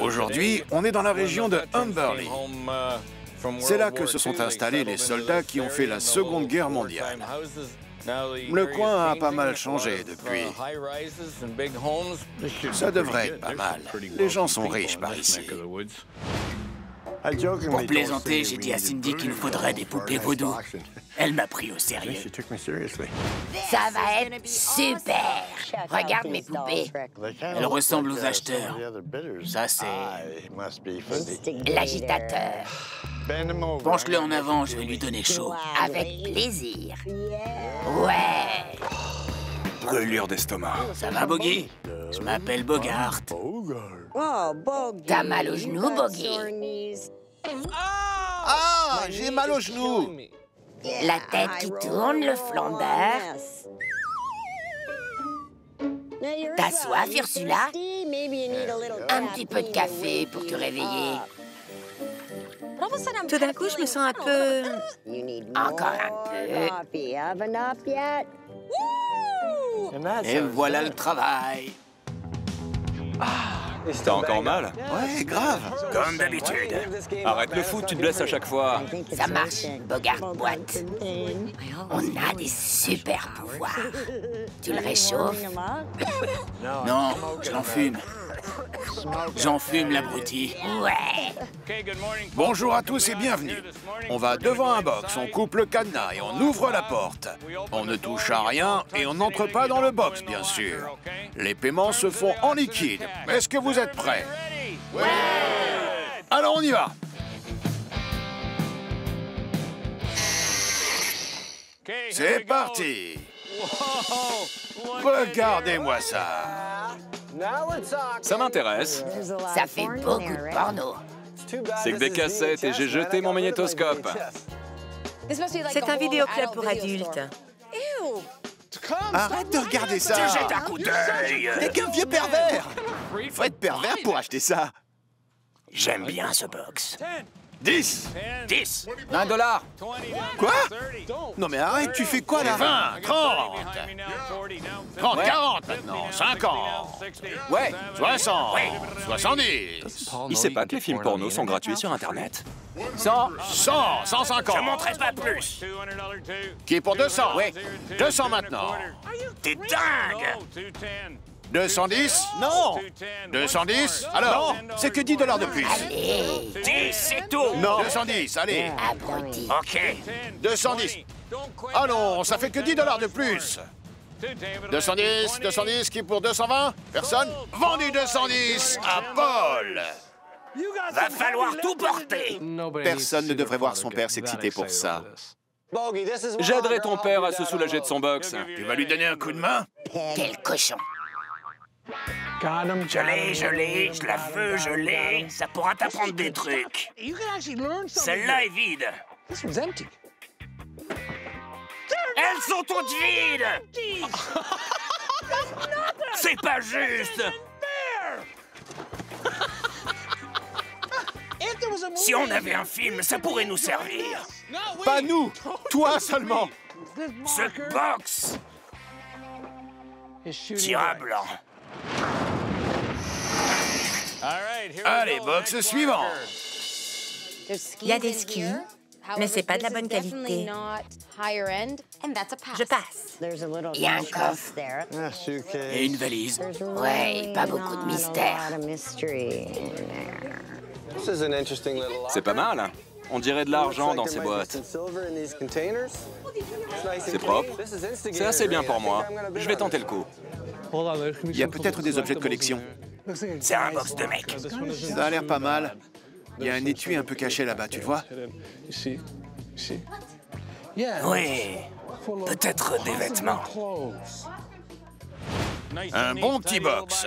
Aujourd'hui, on est dans la région de Humberley. C'est là que se sont installés les soldats qui ont fait la Seconde Guerre mondiale. Le coin a pas mal changé depuis. Ça devrait être pas mal. Les gens sont riches par ici. Pour plaisanter, j'ai dit à Cindy qu'il nous faudrait des poupées vaudou. Elle m'a pris au sérieux. Ça va être super! Regarde mes poupées. Elles ressemblent aux acheteurs. Ça, c'est... L'agitateur. Penche-le en avant, je vais lui donner chaud. Avec plaisir. Ouais! Brûlure d'estomac. Ça va, Boggy? Je m'appelle Bogart. T'as mal au genou, Boggy? Ah, j'ai mal au genou. La tête qui tourne, le flambeur. T'as soif, Ursula? Un petit peu de café pour te réveiller. Tout d'un coup, je me sens un peu... Encore un peu. Et voilà le travail. T'as encore mal? Ouais, grave. Comme d'habitude. Arrête le foot, tu te blesses à chaque fois. Ça marche, Bogart boîte. On a des super pouvoirs. Tu le réchauffes? Non, j'en fume. J'en fume, l'abruti. Ouais. Bonjour à tous et bienvenue. On va devant un box, on coupe le cadenas et on ouvre la porte. On ne touche à rien et on n'entre pas dans le box, bien sûr. Les paiements se font en liquide. Est-ce que vous êtes prêts? Ouais! Alors on y va. C'est parti. Regardez-moi ça. Ça m'intéresse. Ça fait beaucoup de porno. C'est que des cassettes et j'ai jeté mon magnétoscope. C'est un vidéoclub pour adultes. Arrête de regarder ça. Tu jettes un coup d'œil. T'es qu'un vieux pervers. Faut être pervers pour acheter ça. J'aime bien ce box. 10. 10. $1. Quoi? Non mais arrête, tu fais quoi là? 20, 30. 30, Ouais. 40 maintenant, 50. Ouais. 60, 70. Il sait pas que les films porno sont gratuits sur Internet. 100. 100, 150. Je montrerai pas plus. Qui est pour 200? Ouais. 200 maintenant. T'es dingue. 210? Non. 210? Alors, c'est que $10 de plus. Allez, 10, c'est tout. Non. 210, allez. abruti. OK. 210. Ah non, ça fait que $10 de plus. 210, 210, qui est pour 220? Personne? Vendu 210 à Paul. Va falloir tout porter. Personne ne devrait voir son père s'exciter pour ça. J'aiderai ton père à se soulager de son box. Tu vas lui donner un coup de main? Quel cochon. Je l'ai, je la veux, je l'ai. Ça pourra t'apprendre des trucs. Celle-là est vide. Elles sont toutes vides. C'est pas juste. Si on avait un film, ça pourrait nous servir. Pas nous, toi seulement. Ce box. Tir à blanc. Allez, box suivant. Il y a des skis, mais c'est pas de la bonne qualité. Je passe. Il y a un coffre. Et une valise. Ouais, pas beaucoup de mystère. C'est pas mal. On dirait de l'argent dans ces boîtes. C'est propre. C'est assez bien pour moi. Je vais tenter le coup. Il y a peut-être des objets de collection. C'est un box de mec. Ça a l'air pas mal. Il y a un étui un peu caché là-bas, tu le vois? Oui. Peut-être des vêtements. Un bon petit box.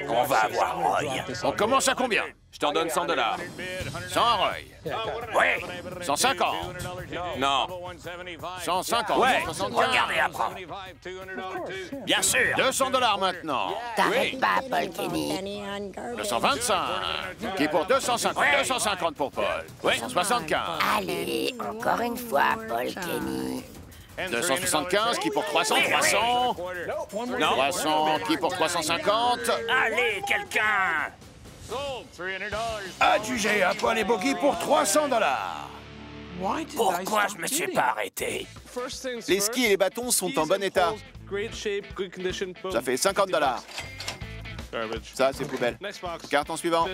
On va avoir Roy. On commence à combien? Je t'en donne $100. 100 à Roy. Ouais. 150. Non. 150. Ouais. 175. Regardez, apprends. Bien sûr. $200 maintenant. T'arrêtes pas, Paul Kenny. 225. Qui est pour 250. Ouais. 250 pour Paul. 175. Allez, encore une fois, Paul Kenny. 275 qui pour 300, 300. Non. 300 qui pour 350. Allez, quelqu'un! Adjugé à Paul et Bogey pour 300 $. Pourquoi je me suis pas arrêté? Les skis et les bâtons sont en bon état. Ça fait 50 $. Ça, c'est poubelle. Carton suivant.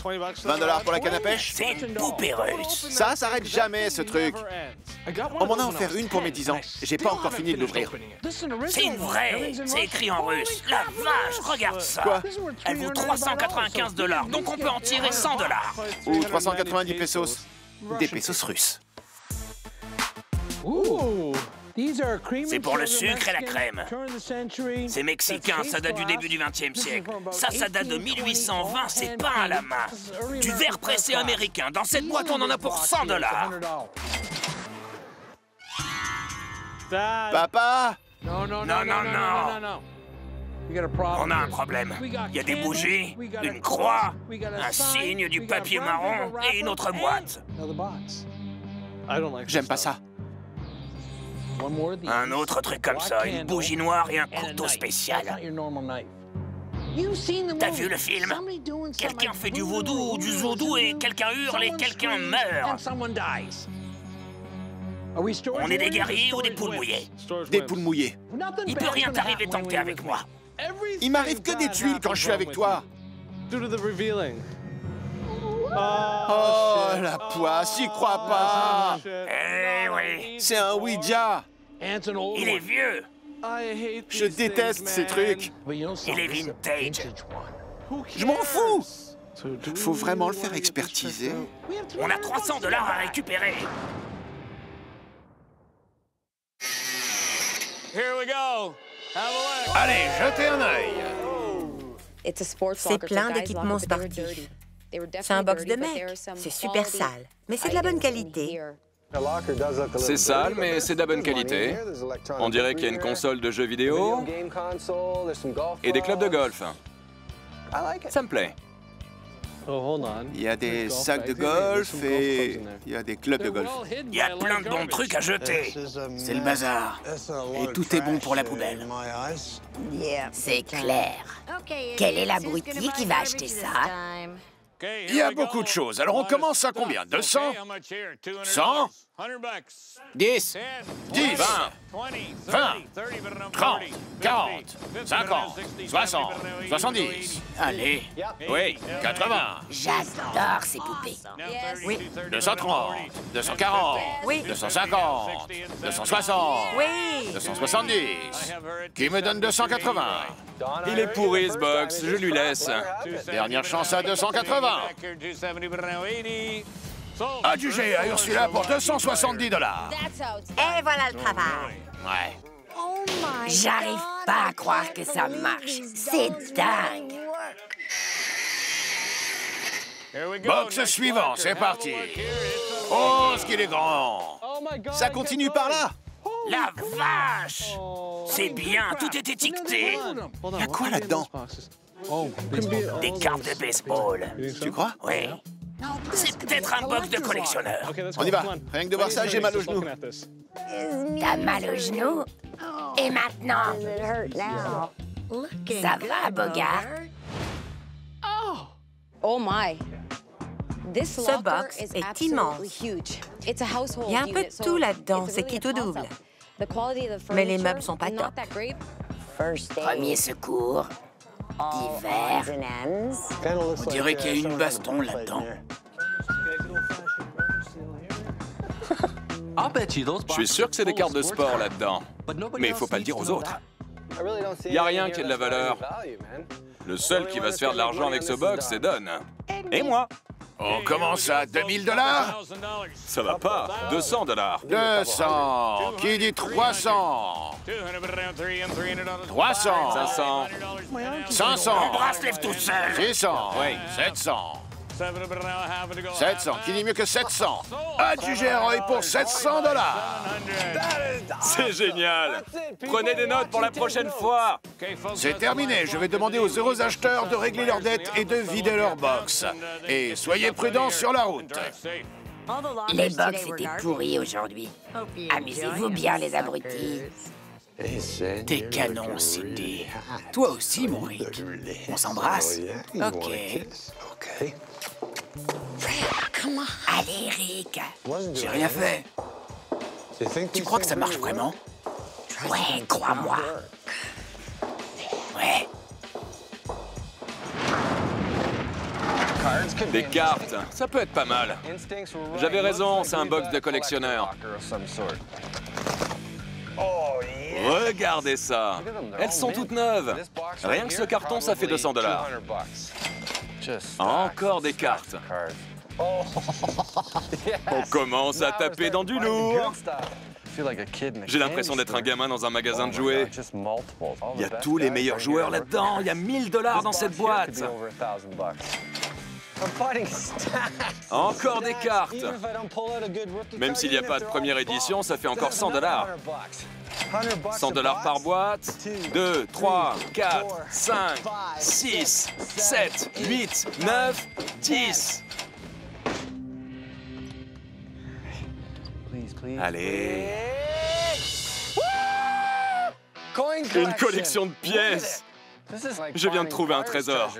20 $ pour la canne à pêche. C'est une poupée russe. Ça s'arrête jamais, ce truc. On m'en a offert une pour mes 10 ans. J'ai pas encore fini de l'ouvrir. C'est une vraie. C'est écrit en russe. La vache, regarde ça. Quoi? Elle vaut 395 $, donc on peut en tirer 100 $. Ou 390 pesos. Des pesos russes. C'est pour le sucre et la crème. C'est mexicain, ça date du début du XXe siècle. Ça date de 1820, c'est pas à la main. Du verre pressé américain. Dans cette boîte, on en a pour 100 $. Papa! Non. On a un problème. Il y a des bougies, une croix, un signe, du papier marron et une autre boîte. J'aime pas ça. Un autre truc comme ça, une bougie noire et un couteau spécial. T'as vu le film? Quelqu'un fait du vaudou ou du zoudou et quelqu'un hurle et quelqu'un meurt. On est des guerriers ou des poules mouillées? Des poules mouillées. Il peut rien t'arriver tant que t'es avec moi. Il m'arrive que des tuiles quand je suis avec toi. Oh, la poisse, j'y crois pas. Eh oui, C'est un Ouija. il est vieux. Je déteste ces trucs. Il est vintage. Je m'en fous. Faut vraiment le faire expertiser. On a 300 $ à récupérer. Allez, jetez un œil. C'est plein d'équipements sportifs. C'est un box de mec. C'est super sale, mais c'est de la bonne qualité. C'est sale, mais c'est de la bonne qualité. On dirait qu'il y a une console de jeux vidéo et des clubs de golf. Ça me plaît. Il y a des sacs de golf et il y a des clubs de golf. Il y a plein de bons trucs à jeter. C'est le bazar. Et tout est bon pour la poubelle. C'est clair. Quel est l'abruti qui va acheter ça? Il y a beaucoup de choses. Alors on commence à combien? 200? 100? 10, 10, 20, 30, 40, 50, 60, 70. Allez. Oui, 80. J'adore ces poupées. Oui. 230, 240, Oui. 250, 260, Oui. 270. Qui me donne 280? il est pourri ce box, je lui laisse. Dernière chance à 280. Adjugé à Ursula pour 270 $. Et voilà le travail. Ouais. J'arrive pas à croire que ça marche. C'est dingue. Box suivant, c'est parti. Oh, ce qu'il est grand. Ça continue par là. La vache! C'est bien, tout est étiqueté. Il y a quoi là-dedans? Des cartes de baseball. Tu crois? Oui. C'est peut-être un box de collectionneur. On y va. Rien que de voir ça, j'ai mal au genou. T'as mal au genou? Et maintenant? Ça va, Bogart? Oh my! Ce box est immense. Il y a un peu de tout là-dedans, c'est qui tout double. Mais les meubles sont pas top. Premier secours. Divers. On dirait qu'il y a une baston là-dedans. Je suis sûr que c'est des cartes de sport là-dedans. Mais il faut pas le dire aux autres. Il n'y a rien qui ait de la valeur. Le seul qui va se faire de l'argent avec ce box, c'est Don. Et moi. On commence à 2000 $. Ça va pas. 200 $. 200. Qui dit 300? 300. 500. 500. Embrasse, lève tout seul. 600. Oui. 700. 700. Qui dit mieux que 700? Adjugé à Roy pour 700 $. C'est génial. Prenez des notes pour la prochaine fois. C'est terminé. Je vais demander aux heureux acheteurs de régler leurs dettes et de vider leur box. Et soyez prudents sur la route. Les box étaient pourris aujourd'hui. Amusez-vous bien, les abrutis. T'es canon, Cindy. Toi aussi, mon Rick. On s'embrasse? OK. Allez, Rick. J'ai rien fait. Tu crois que ça marche vraiment? Ouais, crois-moi. Ouais. Des cartes, ça peut être pas mal. J'avais raison, c'est un box de collectionneur. Regardez ça. Elles sont toutes neuves. Rien que ce carton, ça fait 200 $. Encore des cartes. On commence à taper dans du lourd. J'ai l'impression d'être un gamin dans un magasin de jouets. Il y a tous les meilleurs joueurs là-dedans. Il y a 1000 $ dans cette boîte. Encore des cartes. Même s'il n'y a pas de première édition, ça fait encore 100 $. 100 $ par boîte. 2, 3, 4, 5, 6, 7, 8, 9, 10. Allez. Une collection de pièces. Je viens de trouver un trésor.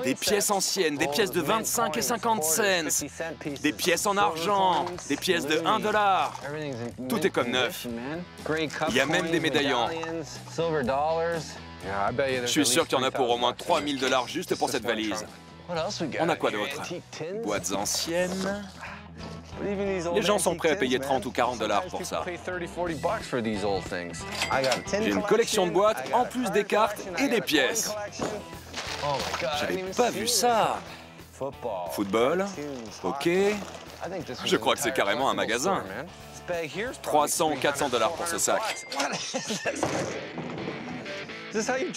Des pièces anciennes, des pièces de 25 et 50 cents, des pièces en argent, des pièces de 1 $. Tout est comme neuf. Il y a même des médaillons. Je suis sûr qu'il y en a pour au moins 3000 $ juste pour cette valise. On a quoi d'autre? Boîtes anciennes. Les gens sont prêts à payer 30 ou 40 $ pour ça. J'ai une collection de boîtes, en plus des cartes et des pièces. J'avais pas vu ça. Football, ok. Je crois que c'est carrément un magasin. 300 ou 400 $ pour ce sac.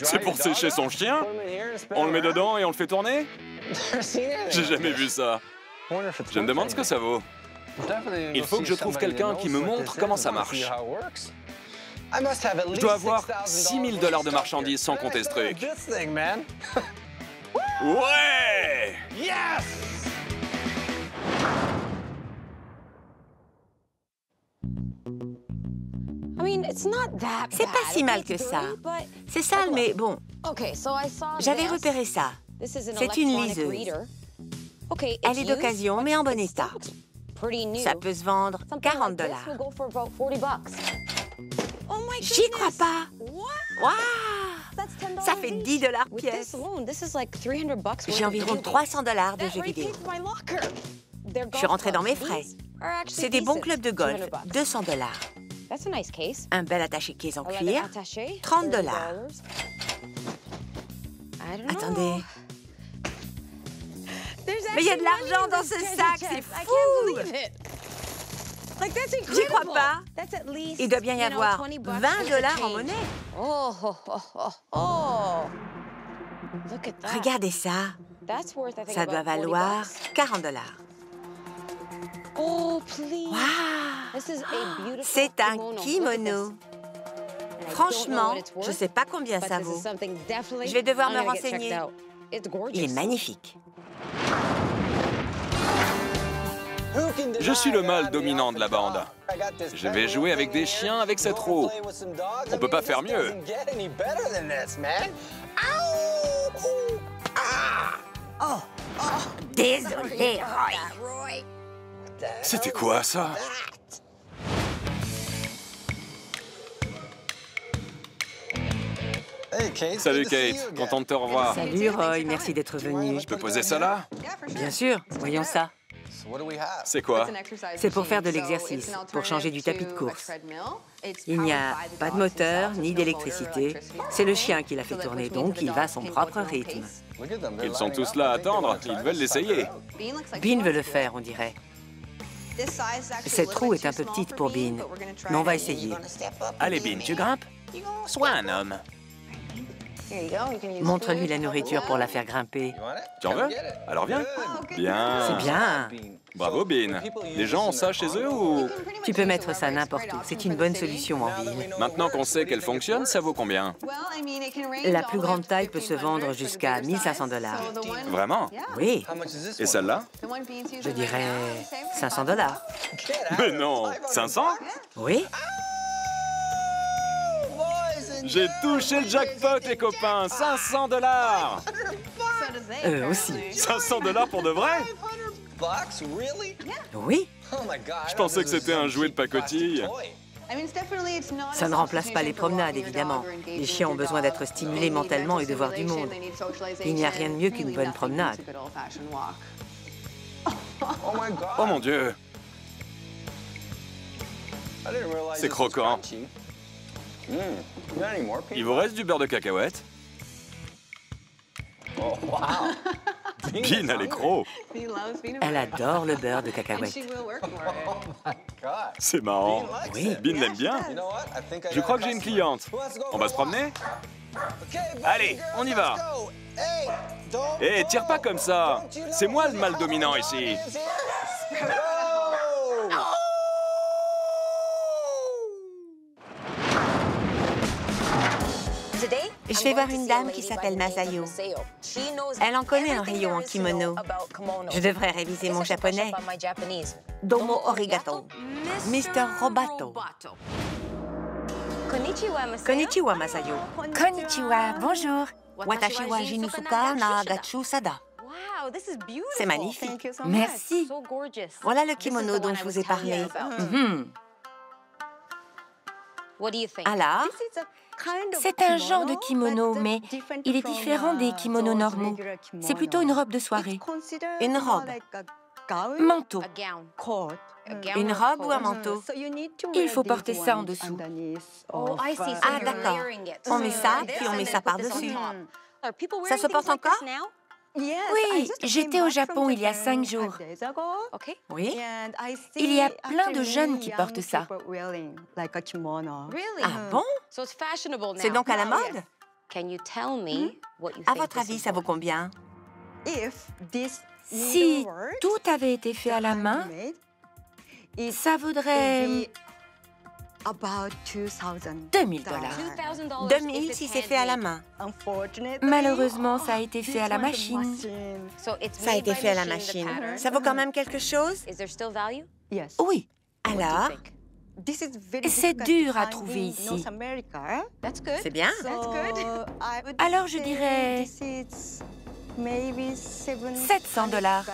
C'est pour sécher son chien? On le met dedans et on le fait tourner? J'ai jamais vu ça. Je me demande ce que ça vaut. Il faut que je trouve quelqu'un qui me montre comment ça marche. Je dois avoir 6000 $ de marchandises sans compter ce truc. Ouais! C'est pas si mal que ça. C'est sale, mais bon. J'avais repéré ça. C'est une liseuse. Elle est d'occasion, mais en bon état. Ça peut se vendre 40 $. J'y crois pas. Waouh! Ça fait 10 $ pièce. J'ai environ 300 $ de jeux vidéo. Je suis rentrée dans mes frais. C'est des bons clubs de golf, 200 $. Un bel attaché-case en cuir, 30 $. Attendez. Mais il y a de l'argent dans ce sac, c'est fou! J'y crois pas. Il doit bien y avoir 20 $ en monnaie. Regardez ça. Ça doit valoir 40 $. Waouh! C'est un kimono. Franchement, je ne sais pas combien ça vaut. Je vais devoir me renseigner. Il est magnifique. Je suis le mâle dominant de la bande. Je vais jouer avec des chiens avec cette roue. On peut pas faire mieux. Désolé, Roy. C'était quoi, ça? Salut, Kate. Content de te revoir. Salut, Roy. Merci d'être venu. Je peux poser ça là? Bien sûr. Voyons ça. C'est quoi? C'est pour faire de l'exercice, pour changer du tapis de course. Il n'y a pas de moteur, ni d'électricité. C'est le chien qui l'a fait tourner, donc il va à son propre rythme. Ils sont tous là à attendre. Ils veulent l'essayer. Bean veut le faire, on dirait. Cette roue est un peu petite pour Bean, mais on va essayer. Allez, Bean, tu grimpes? Sois un homme. Montre-lui la nourriture pour la faire grimper. Tu en veux? Alors viens. Bien. C'est bien. Bravo, Bean. Les gens ont ça chez eux ou... Tu peux mettre ça n'importe où. C'est une bonne solution en ville. Maintenant qu'on sait qu'elle fonctionne, ça vaut combien? La plus grande taille peut se vendre jusqu'à 1 500 $. Vraiment? Oui, Et celle-là? je dirais 500 $. Mais non! 500? Oui, J'ai touché le jackpot, les copains! 500 $! eux aussi. 500 $ pour de vrai? Oui, Je pensais que c'était un jouet de pacotille. ça ne remplace pas les promenades, évidemment. Les chiens ont besoin d'être stimulés mentalement et de voir du monde. Il n'y a rien de mieux qu'une bonne promenade. Oh mon Dieu! C'est croquant. Il vous reste du beurre de cacahuète? Bean, elle est croc. Elle adore le beurre de cacahuète. C'est marrant. Oui. Bean l'aime bien. Je crois que j'ai une cliente. On va se promener? Allez, on y va. Hé, tire pas comme ça. C'est moi le mâle dominant ici. Je vais voir une dame qui s'appelle Masayo. Elle en connaît un rayon en kimono. Je devrais réviser mon japonais. Domo arigato. Mr. Robato. Konnichiwa, Masayo. Konnichiwa, bonjour. Watashi wa Jinusuka na Gatsu Sada. C'est magnifique. Merci. Voilà le kimono dont je vous ai parlé. Alors, c'est un genre de kimono, mais il est différent des kimonos normaux. C'est plutôt une robe de soirée. Une robe. Manteau. Une robe ou un manteau? Il faut porter ça en dessous. Ah, d'accord. On met ça, puis on met ça par-dessus. Ça se porte encore? Oui, j'étais au Japon il y a 5 jours. Oui. Il y a plein de jeunes qui portent ça. Ah bon? C'est donc à la mode? À votre avis, ça vaut combien? Si tout avait été fait à la main, ça vaudrait 2000 $. 2000 si c'est fait à la main. Malheureusement, ça a été fait à la machine. Ça a été fait à la machine. Ça vaut quand même quelque chose? Oui. Alors? C'est dur à trouver ici. C'est bien. Alors je dirais 700 $.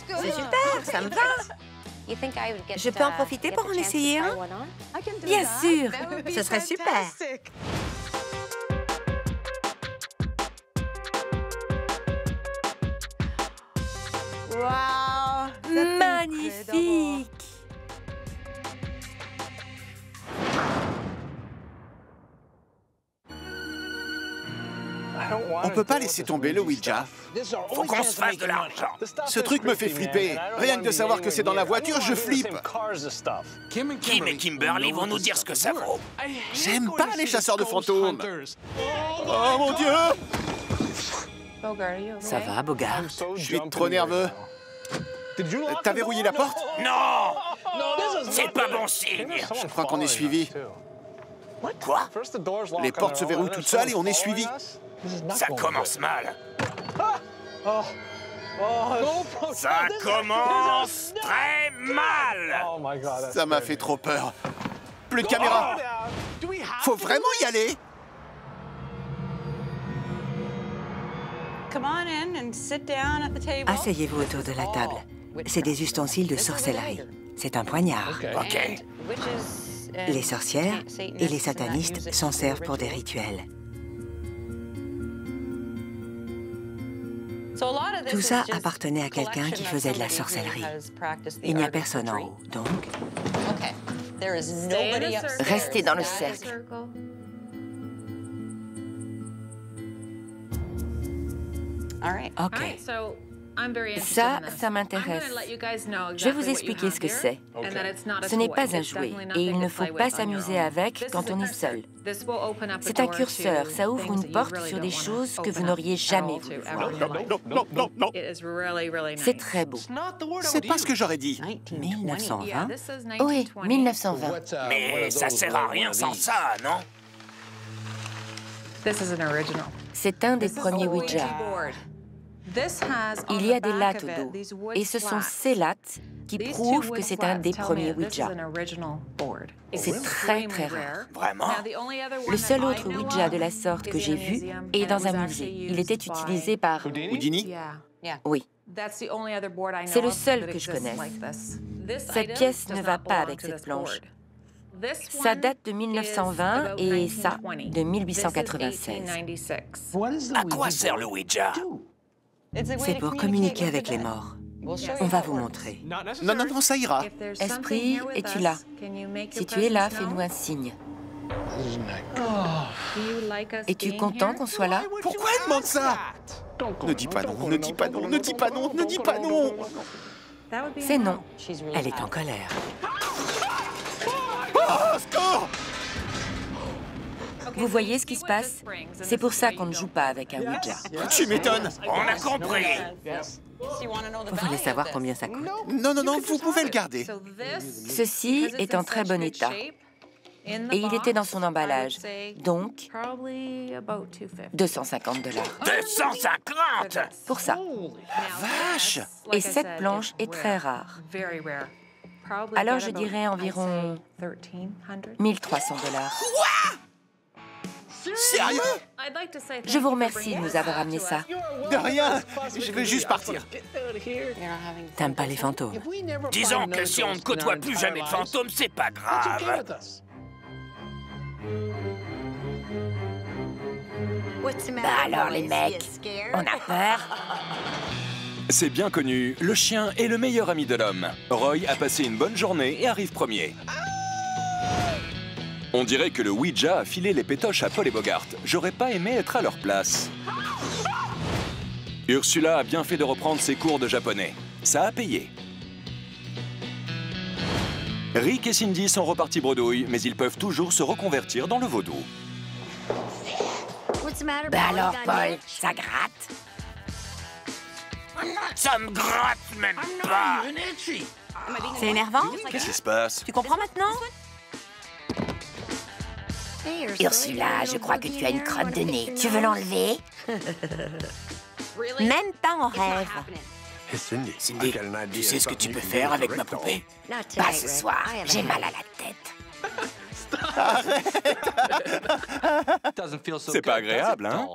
C'est super, ça me va. Je peux en profiter pour en essayer un? Bien sûr. Ce serait super. Magnifique. On peut pas laisser tomber le Ouija. Faut qu'on se fasse de l'argent. Ce truc me fait flipper. Rien que de savoir que c'est dans la voiture, je flippe. Kim et Kimberly vont nous dire ce que ça vaut. J'aime pas les chasseurs de fantômes. Oh mon Dieu! Ça va, Bogart? Je suis trop nerveux. T'as verrouillé la porte? Non! C'est pas bon signe. Je crois qu'on est suivi. Quoi? Les portes se verrouillent toutes seules et on est suivi. Ça commence mal. Ça commence très mal. Ça m'a fait trop peur. Plus de caméra. Faut vraiment y aller? Asseyez-vous autour de la table. C'est des ustensiles de sorcellerie. C'est un poignard. OK. Les sorcières et les satanistes s'en servent pour des rituels. Tout ça appartenait à quelqu'un qui faisait de la sorcellerie. Il n'y a personne en haut, donc... Restez dans le cercle. OK. Ça m'intéresse. Je vais vous expliquer ce que c'est. Ce n'est pas un jouet et il ne faut pas s'amuser avec quand on est seul. C'est un curseur, ça ouvre une porte sur des choses que vous n'auriez jamais voulu voir. Non. C'est très beau. C'est pas ce que j'aurais dit. 1920? Oui, 1920. Mais ça sert à rien sans ça, non? C'est un des premiers Ouija. Il y a des lattes d'eau, et ce sont ces lattes qui prouvent que c'est un des premiers Ouija. C'est très, très rare. Vraiment? Le seul autre Ouija de la sorte que j'ai vu est dans un musée. Il était utilisé par... Houdini? Oui. C'est le seul que je connaisse. Cette pièce ne va pas avec cette planche. Ça date de 1920 et ça, de 1896. À quoi sert le Ouija? C'est pour communiquer avec les morts. On va vous montrer. Non, ça ira. Esprit, es-tu là? Si tu es là, fais-nous un signe. Es-tu content qu'on soit là? Pourquoi elle demande ça? Ne dis pas non, ne dis pas non, ne dis pas non, ne dis pas non. C'est non. Elle est en colère. Oh, score! Vous voyez ce qui se passe? C'est pour ça qu'on ne joue pas avec un Ouija. Tu m'étonnes. On a compris. Vous voulez savoir combien ça coûte? Non, vous pouvez le garder. Ceci est en très bon état. Et il était dans son emballage. Donc, 250 $. 250? Pour ça. Vache! Et cette planche est très rare. Alors je dirais environ 1300 $. Sérieux? Je vous remercie de nous avoir amené ça. De rien. Je vais juste partir. T'aimes pas les fantômes? Disons que si on ne côtoie plus jamais de fantômes, c'est pas grave. Bah alors les mecs, on a peur? C'est bien connu, le chien est le meilleur ami de l'homme. Roy a passé une bonne journée et arrive premier. On dirait que le Ouija a filé les pétoches à Paul et Bogart. J'aurais pas aimé être à leur place. Ursula a bien fait de reprendre ses cours de japonais. Ça a payé. Rick et Cindy sont repartis bredouille, mais ils peuvent toujours se reconvertir dans le vaudou. Bah alors Paul, ça gratte? Ça me gratte même pas. C'est énervant? Qu'est-ce qui se passe? Tu comprends maintenant? Ursula, je crois que tu as une crotte de nez. Tu veux l'enlever? Même pas en rêve. Cindy, tu sais ce que tu peux faire avec ma poupée? Pas ce soir, j'ai mal à la tête. C'est pas agréable, hein?